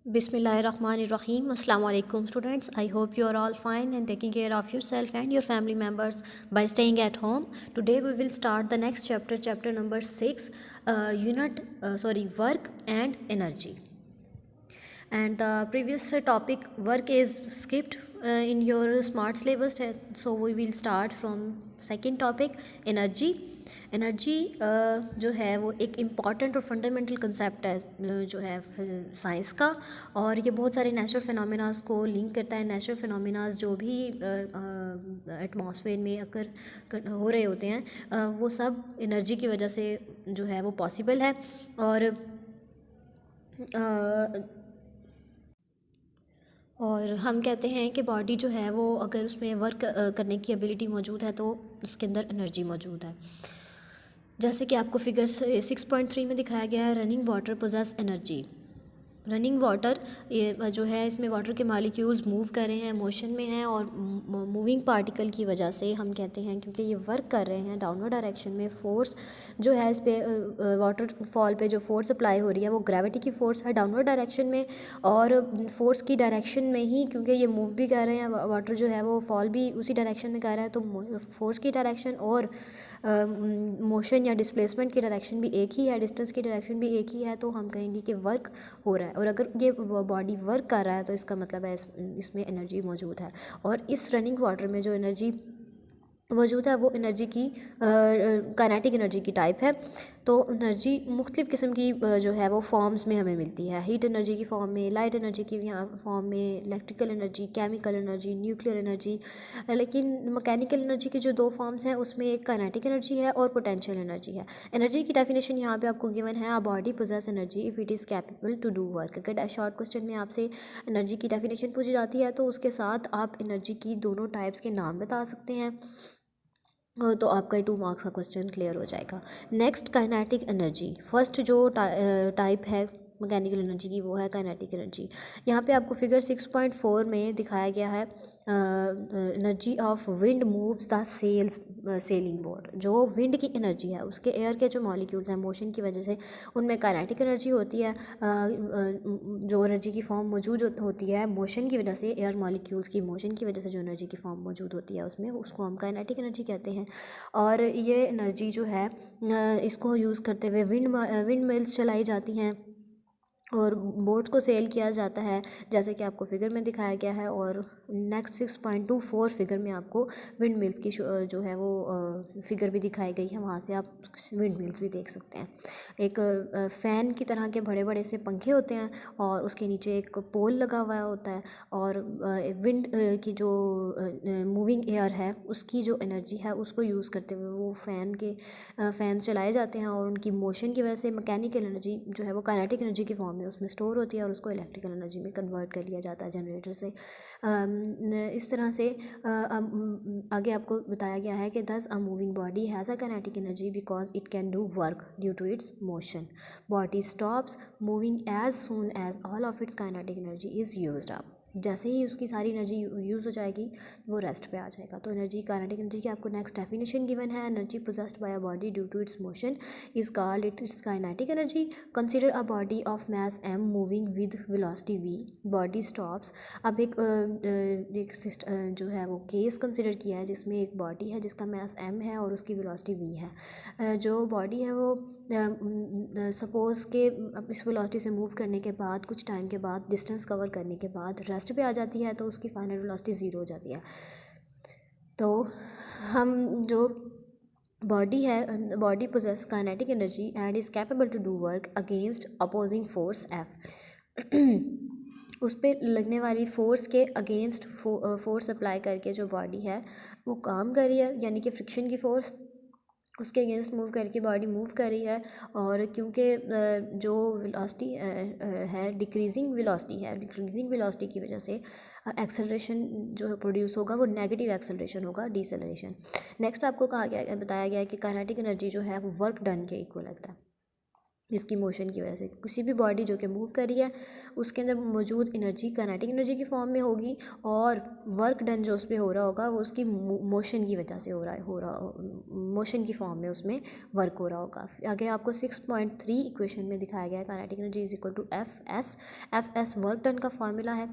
Bismillahirrahmanirrahim. Assalamu alaikum students. I hope you are all fine and taking care of yourself and your family members by staying at home. Today we will start the next chapter, chapter number 6, work and energy. And the previous topic work is skipped in your smart syllabus, so we will start from second topic energy. Energy जो है वो एक important और fundamental concept है जो है science का, और ये बहुत सारे नेचुरल फिनोमेनास को लिंक करता है। नेचुरल फिनोमेनास जो भी एटमॉस्फेयर में अकर हो रहे होते हैं वो सब एनर्जी की वजह से जो है वो पॉसिबल है। और हम कहते हैं कि बॉडी जो है वो अगर उसमें वर्क करने की एबिलिटी मौजूद है तो उसके अंदर एनर्जी मौजूद है। जैसे कि आपको फिगर 6.3 में दिखाया गया है, running water possess energy. Running water ये जो है इसमें वाटर के मालिक्यूल्स मूव कर रहे हैं, मोशन में हैं, और मूविंग पार्टिकल की वजह से हम कहते हैं क्योंकि ये वर्क कर रहे हैं डाउनवर्ड डायरेक्शन में, फोर्स जो है इस पर वाटर फॉल पे जो फोर्स अप्लाई हो रही है वो ग्रेविटी की फ़ोर्स है डाउनवर्ड डायरेक्शन में, और फोर्स की डायरेक्शन में ही क्योंकि ये मूव भी कर रहे हैं, वाटर जो है वो फॉल भी उसी डायरेक्शन में कर रहा है, तो फोर्स की डायरेक्शन और मोशन या डिस्प्लेसमेंट की डायरेक्शन भी एक ही है, डिस्टेंस की डायरेक्शन भी एक ही है, तो हम कहेंगे कि वर्क हो रहा है। और अगर ये बॉडी वर्क कर रहा है तो इसका मतलब है इसमें एनर्जी मौजूद है। और इस रनिंग वाटर में जो एनर्जी मौजूद है वो एनर्जी की काइनेटिक एनर्जी की टाइप है। तो एनर्जी मुख्तलिफ़ किस्म की जो है वो फॉर्म्स में हमें मिलती है, हीट एनर्जी की फॉर्म में, लाइट एनर्जी की फॉर्म में, electrical energy, chemical energy, nuclear energy. लेकिन मैकेनिकल एनर्जी की जो दो फॉर्म्स हैं उसमें एक काइनेटिक एनर्जी है और पोटेंशियल एनर्जी है। एनर्जी की डेफिनेशन यहाँ पे आपको गिवन है, a body possess energy if it is capable to do work. अगर शॉर्ट क्वेश्चन में आपसे एनर्जी की डेफिनेशन पूछी जाती है तो उसके साथ आप एनर्जी की दोनों टाइप्स के नाम बता सकते हैं, तो आपका 2 मार्क्स का क्वेश्चन क्लियर हो जाएगा। नेक्स्ट काइनेटिक एनर्जी, फर्स्ट जो टाइप है मैकेनिकल एनर्जी की वो है काइनेटिक एनर्जी। यहाँ पे आपको फिगर 6.4 में दिखाया गया है, energy of wind moves the sailing boat. जो विंड की एनर्जी है उसके एयर के जो मॉलिक्यूल्स हैं मोशन की वजह से उनमें काइनेटिक एनर्जी होती है। जो एनर्जी की फॉर्म मौजूद होती है मोशन की वजह से, एयर मॉलिक्यूल्स की मोशन की वजह से जो एनर्जी की फॉर्म मौजूद होती है उसमें, उसको हम काइनेटिक एनर्जी कहते हैं। और ये एनर्जी जो है इसको यूज़ करते हुए विंड मिल्स चलाई जाती हैं और बोट्स को सेल किया जाता है, जैसे कि आपको फिगर में दिखाया गया है। और नेक्स्ट 6.24 फिगर में आपको विंड मिल्स की जो है वो फिगर भी दिखाई गई है, वहाँ से आप विंड मिल्स भी देख सकते हैं। एक फ़ैन की तरह के बड़े बड़े से पंखे होते हैं और उसके नीचे एक पोल लगा हुआ होता है, और विंड की जो मूविंग एयर है उसकी जो एनर्जी है उसको यूज़ करते हुए वो फ़ैन चलाए जाते हैं, और उनकी मोशन की वजह से मैकेनिकल एनर्जी जो है वो काइनेटिक एनर्जी की फॉर्म में उसमें स्टोर होती है और उसको इलेक्ट्रिकल एनर्जी में कन्वर्ट कर लिया जाता है जनरेटर से। इस तरह से आगे आपको बताया गया है कि thus a moving body has a kinetic energy because it can do work due to its motion. Body stops moving as soon as all of its kinetic energy is used up. जैसे ही उसकी सारी energy use हो जाएगी वो rest पे आ जाएगा। तो एनर्जी, काइनेटिक एनर्जी की आपको नेक्स्ट डेफिनेशन गिवन है, energy possessed by a body due to its motion is called its kinetic energy. Consider a body of mass m moving with velocity v, body stops. अब एक जो है वो case consider किया है जिसमें एक बॉडी है जिसका मास m है और उसकी वेलोसिटी v है। जो बॉडी है वो सपोज़ के इस वेलोसिटी से मूव करने के बाद कुछ टाइम के बाद, डिस्टेंस कवर करने के बाद रेस्ट पे आ जाती है, तो उसकी फाइनल वेलोसिटी 0 हो जाती है। तो हम जो बॉडी है, body possess kinetic energy and is capable to do work against opposing force F। उस पर लगने वाली फ़ोर्स के अगेंस्ट फोर्स अप्लाई करके जो बॉडी है वो काम कर रही है, यानी कि फ्रिक्शन की फ़ोर्स उसके अगेंस्ट मूव करके बॉडी मूव कर रही है। और क्योंकि जो वेलोसिटी है डिक्रीजिंग वेलोसिटी की वजह से एक्सेलरेशन जो है प्रोड्यूस होगा वो नेगेटिव एक्सेलरेशन होगा, डिसेलरेशन। नेक्स्ट आपको बताया गया है कि काइनेटिक एनर्जी जो है वो वर्क डन के इक्वल लगता है। इसकी मोशन की वजह से किसी भी बॉडी जो कि मूव कर रही है उसके अंदर मौजूद एनर्जी काइनेटिक एनर्जी की फॉर्म में होगी, और वर्क डन जो उस पर हो रहा होगा वो उसकी मोशन की वजह से हो रहा मोशन की फॉर्म में उसमें वर्क हो रहा होगा। आगे आपको 6.3 इक्वेशन में दिखाया गया है kinetic energy is equal to F S work done का फार्मूला है,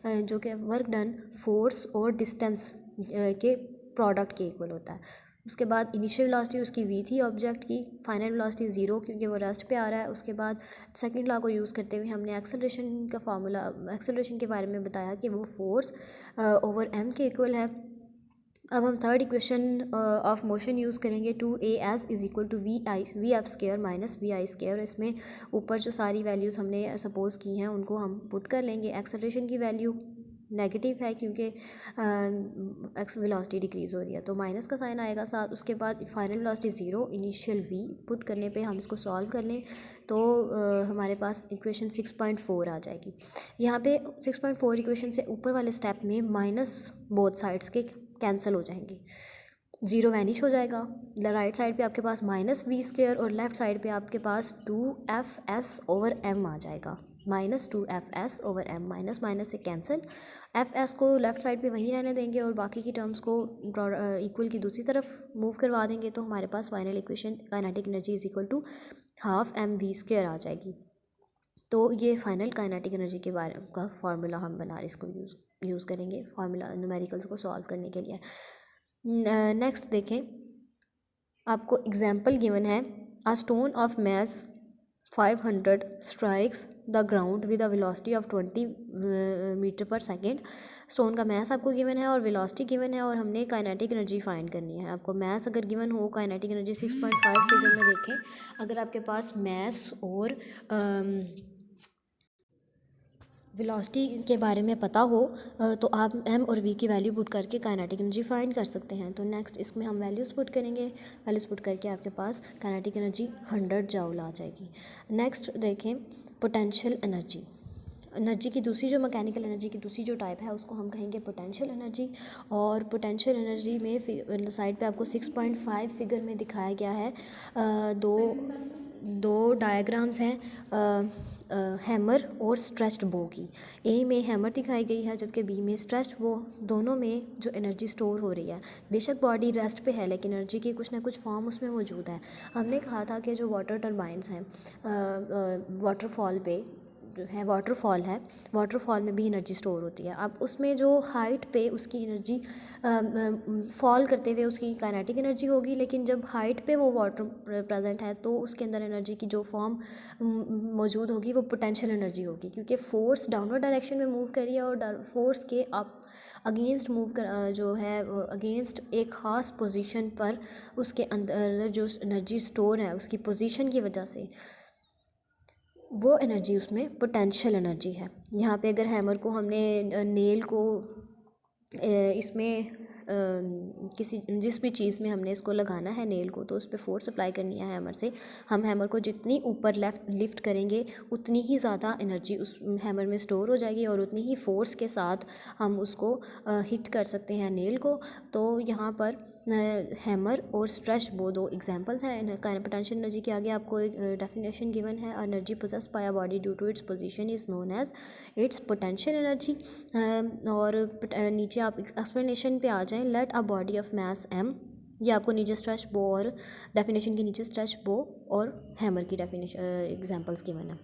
जो कि वर्क डन फोर्स और डिस्टेंस के प्रोडक्ट के इक्वल होता है। उसके बाद इनिशियल वेलोसिटी उसकी v थी ऑब्जेक्ट की, फाइनल वेलोसिटी 0 क्योंकि वो रेस्ट पे आ रहा है। उसके बाद सेकंड लॉ को यूज़ करते हुए हमने एक्सेलरेशन का फार्मूला एक्सेलरेशन के बारे में बताया कि वो फोर्स ओवर m के इक्वल है। अब हम third equation of motion use करेंगे, 2as is equal to V F square minus V I square. इसमें ऊपर जो सारी वैल्यूज़ हमने सपोज़ की हैं उनको हम पुट कर लेंगे। एक्सेलरेशन की वैल्यू नेगेटिव है क्योंकि एक्स वेलोसिटी डिक्रीज़ हो रही है, तो माइनस का साइन आएगा साथ। उसके बाद final velocity 0, initial v put करने पे हम इसको सॉल्व कर लें तो हमारे पास इक्वेशन 6.4 आ जाएगी। यहाँ पे 6.4 इक्वेशन से ऊपर वाले स्टेप में माइनस बोथ साइड्स के कैंसिल हो जाएंगे, 0 वैनिश हो जाएगा। राइट साइड पे आपके पास माइनस वी स्क्वायर और लेफ़्ट साइड पे आपके पास 2f(s/m) आ जाएगा, -2f(s/m), माइनस माइनस से कैंसिल। एस को लेफ़्ट साइड पे वहीं रहने देंगे और बाकी की टर्म्स को इक्वल की दूसरी तरफ मूव करवा देंगे, तो हमारे पास final equation kinetic energy is equal to half mv² आ जाएगी। तो ये फाइनल काइनेटिक एनर्जी के बारे का फार्मूला हम बना इसको यूज़ करेंगे फार्मूला न्यूमेरिकल्स को सॉल्व करने के लिए। नेक्स्ट देखें, आपको एग्जांपल गिवन है, a stone of mass 500 strikes the ground with a velocity of 20 metre per second. Stone का मैस आपको गिवन है और वेलोसिटी गिवन है, और हमने काइनेटिक एनर्जी फाइंड करनी है। आपको मैस अगर गिवन हो, काइनेटिक एनर्जी 6.5 फिगर में देखें, अगर आपके पास मैस और वेलोसिटी के बारे में पता हो तो आप m और v की वैल्यू पुट करके काइनेटिक एनर्जी फाइंड कर सकते हैं। तो नेक्स्ट इसमें हम वैल्यूज़ पुट करेंगे, वैल्यूज़ पुट करके आपके पास काइनेटिक एनर्जी 100 जूल आ जाएगी। नेक्स्ट देखें, पोटेंशियल एनर्जी। एनर्जी की दूसरी जो मैकेनिकल एनर्जी की दूसरी जो टाइप है उसको हम कहेंगे पोटेंशियल एनर्जी। और पोटेंशियल एनर्जी में साइड पे आपको 6.5 फिगर में दिखाया गया है। दो डायग्राम्स हैं हैमर और स्ट्रेच्ड बो की। ए में हैमर दिखाई गई है जबकि बी में स्ट्रेच्ड बो। दोनों में जो एनर्जी स्टोर हो रही है, बेशक बॉडी रेस्ट पे है लेकिन एनर्जी की कुछ ना कुछ फॉर्म उसमें मौजूद है। हमने कहा था कि जो वाटर टर्बाइंस हैं वाटरफॉल पे जो है वाटरफॉल में भी एनर्जी स्टोर होती है। अब उसमें जो हाइट पे उसकी एनर्जी फॉल करते हुए उसकी काइनेटिक एनर्जी होगी, लेकिन जब हाइट पे वो वाटर प्रेजेंट है तो उसके अंदर एनर्जी की जो फॉर्म मौजूद होगी वो पोटेंशियल एनर्जी होगी, क्योंकि फोर्स डाउनवर्ड डायरेक्शन में मूव करी है और फोर्स के अप अगेंस्ट मूव कर जो है अगेंस्ट एक ख़ास पोजीशन पर उसके अंदर जो एनर्जी स्टोर है उसकी पोजीशन की वजह से वो एनर्जी उसमें पोटेंशियल एनर्जी है। यहाँ पे अगर हैमर को हमने नेल को इसमें किसी जिस भी चीज़ में हमने इसको लगाना है नेल को, तो उस पर फोर्स अप्लाई करनी है हैमर से। हम हैमर को जितनी ऊपर लिफ्ट करेंगे उतनी ही ज़्यादा एनर्जी उस हैमर में स्टोर हो जाएगी और उतनी ही फोर्स के साथ हम उसको हिट कर सकते हैं नेल को। तो यहाँ पर हैमर और स्ट्रेच वो दो एग्जांपल्स हैं। पोटेंशियल एनर्जी के आगे आपको एक डेफिनेशन गिवन है, energy possessed by a body due to its position is known as its potential energy. और नीचे आप एक्सप्लेनेशन पे आ जाएं, let a body of mass m, ये आपको नीचे स्ट्रेच बो और डेफिनेशन के नीचे स्ट्रेच बो और हैमर की डेफिनेशन एग्जांपल्स गिवन है।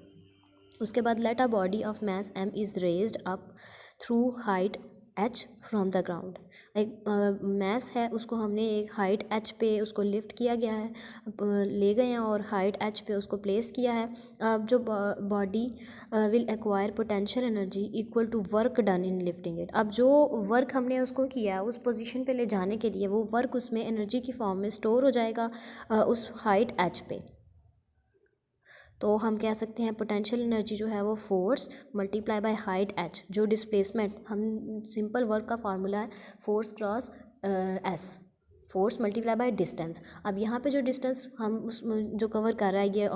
उसके बाद let a body of mass m is raised up through height h from the ground. एक मास है उसको हमने एक हाइट h पे उसको लिफ्ट किया गया है, ले गए हैं और हाइट h पे उसको प्लेस किया है। अब जो body will acquire potential energy equal to work done in lifting it. अब जो वर्क हमने उसको किया है उस पोजीशन पे ले जाने के लिए वो वर्क उसमें एनर्जी की फॉर्म में स्टोर हो जाएगा उस हाइट h पे। तो हम कह सकते हैं पोटेंशियल एनर्जी जो है वो force multiply by height h, जो डिस्प्लेसमेंट हम सिंपल वर्क का फार्मूला है force cross S, force multiply by distance. अब यहाँ पे जो डिस्टेंस हम उस जो कवर कर रहा है ये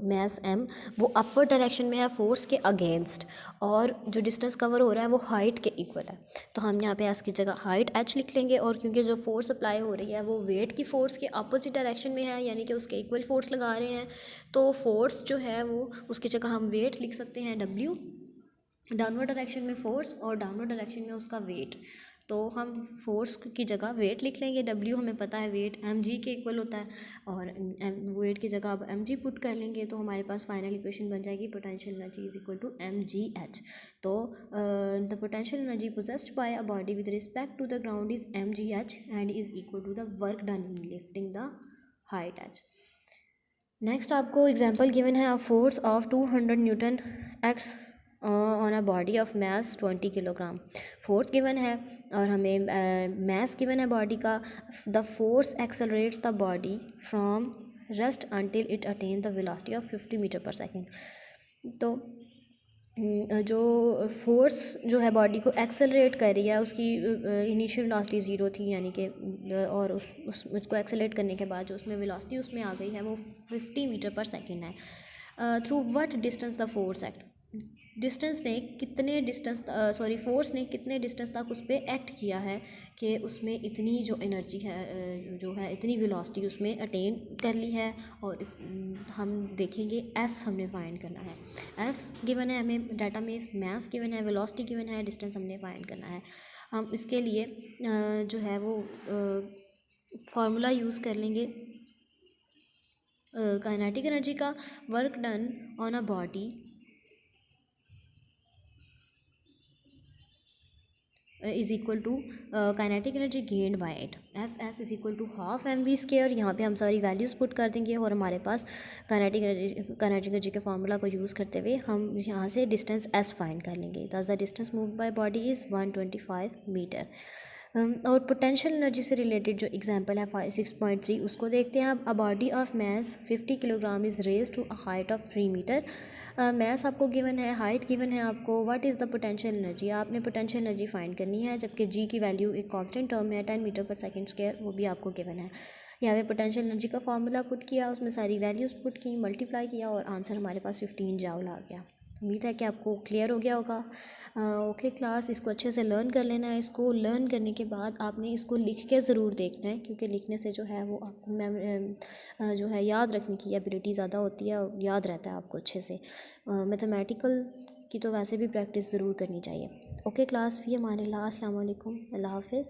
मैस m, वो अपवर्ड डायरेक्शन में है फोर्स के अगेंस्ट, और जो डिस्टेंस कवर हो रहा है वो हाइट के इक्वल है। तो हम यहाँ पे s की जगह हाइट h लिख लेंगे, और क्योंकि जो फोर्स अप्लाई हो रही है वो वेट की फोर्स के अपोजिट डायरेक्शन में है, यानी कि उसके इक्वल फोर्स लगा रहे हैं, तो फोर्स जो है वो उसकी जगह हम वेट लिख सकते हैं w, डाउनवर्ड डायरेक्शन में फोर्स और डाउनवर्ड डायरेक्शन में उसका वेट। तो हम फोर्स की जगह वेट लिख लेंगे, w हमें पता है वेट mg के इक्वल होता है, और वेट की जगह अब mg पुट कर लेंगे तो हमारे पास फाइनल इक्वेशन बन जाएगी potential energy is equal to mgh। तो the potential energy possessed by a body with respect to the ground is mgh and is equal to the work done in lifting the height h। Next आपको example given है, a force of 200 newton acts on a body of mass 20 kilogram. Force given है और हमें mass given है body का। The force accelerates the body from rest until it attain the velocity of 50 metre per second. तो जो force जो है body को एक्सेलरेट कर रही है, उसकी इनिशियल वेलोसिटी 0 थी, यानी कि और उसको एक्सेलरेट करने के बाद जो उसमें वेलोसिटी उसमें आ गई है वो 50 मीटर पर सेकेंड है। Through what distance the force act, distance ने कितने डिस्टेंस फोर्स ने कितने डिस्टेंस तक उस पर एक्ट किया है कि उसमें इतनी जो एनर्जी है जो है इतनी वेलोसिटी उसमें अटेन कर ली है। और हम देखेंगे एस हमने फाइंड करना है, एफ गिवन है हमें डाटा में, मास गिवन है, वेलोसिटी गिवन है, डिस्टेंस हमने फाइंड करना है। हम इसके लिए जो है वो फार्मूला यूज़ कर लेंगे काइनेटिक एनर्जी का। Work done on a body is equal to kinetic energy gained by it, F S is equal to half M V square. यहाँ पे हम सारी वैल्यूज़ पुट कर देंगे और हमारे पास काइनेटिक एनर्जी के फार्मूला को यूज़ करते हुए हम यहाँ से डिस्टेंस एस फाइंड कर लेंगे। Thus the distance move by body is 125 metre. और पोटेंशियल एनर्जी से रिलेटेड जो एग्जांपल है 6.3 उसको देखते हैं। अब a body of mass 50 kilogram is raise to a height of 3 metre. Mass आपको गिवन है, हाइट गिवन है आपको, what is the potential energy, आपने पोटेंशियल एनर्जी फाइंड करनी है, जबकि जी की वैल्यू एक कांस्टेंट टर्म है 10 मीटर पर सेकंड स्क्वायर, वो भी आपको गिवन है। यहाँ पे पोटेंशियल एनर्जी का फार्मूला पुट किया, उसमें सारी वैल्यूज़ पुट की, मल्टीप्लाई किया और आंसर हमारे पास 15 जूल आ गया। उम्मीद है कि आपको क्लियर हो गया होगा। ओके क्लास, इसको अच्छे से लर्न कर लेना है। इसको लर्न करने के बाद आपने इसको लिख के ज़रूर देखना है, क्योंकि लिखने से जो है वो आपको जो है याद रखने की एबिलिटी ज़्यादा होती है और याद रहता है आपको अच्छे से। मैथमेटिकल की तो वैसे भी प्रैक्टिस ज़रूर करनी चाहिए। ओके क्लास, फ़ी अमानिल्लाह, अस्सलाम वालेकुम, अल्लाह हाफ़िज़।